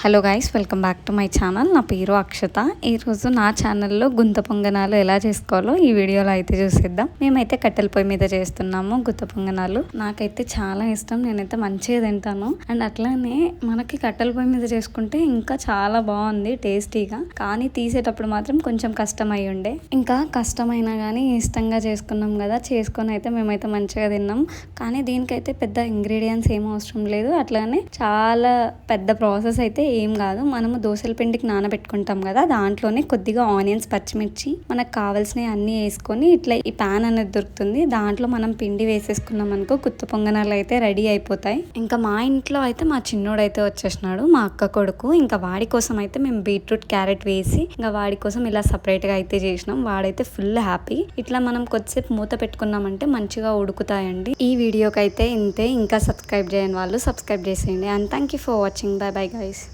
Hello guys, welcome back to my channel. నా పేరు అక్షత. ఈరోజు నా ఛానల్లో గుంత పొంగనాలు ఎలా చేసుకోవాలో ఈ వీడియోలో అయితే చూసేద్దాం. మేమైతే కట్టెల పొయ్యి మీద చేస్తున్నాము గుంత పొంగనాలు. నాకైతే చాలా ఇష్టం, నేనైతే మంచిగా తింటాను. అండ్ అట్లానే మనకి కట్టెల పొయ్యి మీద చేసుకుంటే ఇంకా చాలా బాగుంది టేస్టీగా. కానీ తీసేటప్పుడు మాత్రం కొంచెం కష్టం అయి ఉండే. ఇంకా కష్టమైనా కానీ ఇష్టంగా చేసుకున్నాం కదా, చేసుకొని అయితే మేమైతే మంచిగా తిన్నాం. కానీ దీనికైతే పెద్ద ఇంగ్రీడియంట్స్ ఏం అవసరం లేదు. అట్లానే చాలా పెద్ద ప్రాసెస్ అయితే ఏం కాదు. మనము దోసల పిండికి నానబెట్టుకుంటాం కదా, దాంట్లోనే కొద్దిగా ఆనియన్స్, పచ్చిమిర్చి, మనకు కావాల్సినవి అన్నీ వేసుకొని ఇట్లా ఈ ప్యాన్ అనేది దొరుకుతుంది, దాంట్లో మనం పిండి వేసేసుకున్నాం అనుకో గుత్త పొంగనాలు అయితే రెడీ అయిపోతాయి. ఇంకా మా ఇంట్లో అయితే మా చిన్నోడు అయితే వచ్చేసినాడు, మా అక్క కొడుకు. ఇంకా వాడి కోసం అయితే మేము బీట్రూట్, క్యారెట్ వేసి ఇంకా వాడి కోసం ఇలా సపరేట్ గా అయితే చేసినాం. వాడైతే ఫుల్ హ్యాపీ. ఇట్లా మనం కొద్దిసేపు మూత పెట్టుకున్నామంటే మంచిగా ఉడుకుతాయండి. ఈ వీడియోకి అయితే ఇంతే. ఇంకా సబ్స్క్రైబ్ చేయని వాళ్ళు సబ్స్క్రైబ్ చేసేయండి. And thank you for watching. By bye guys.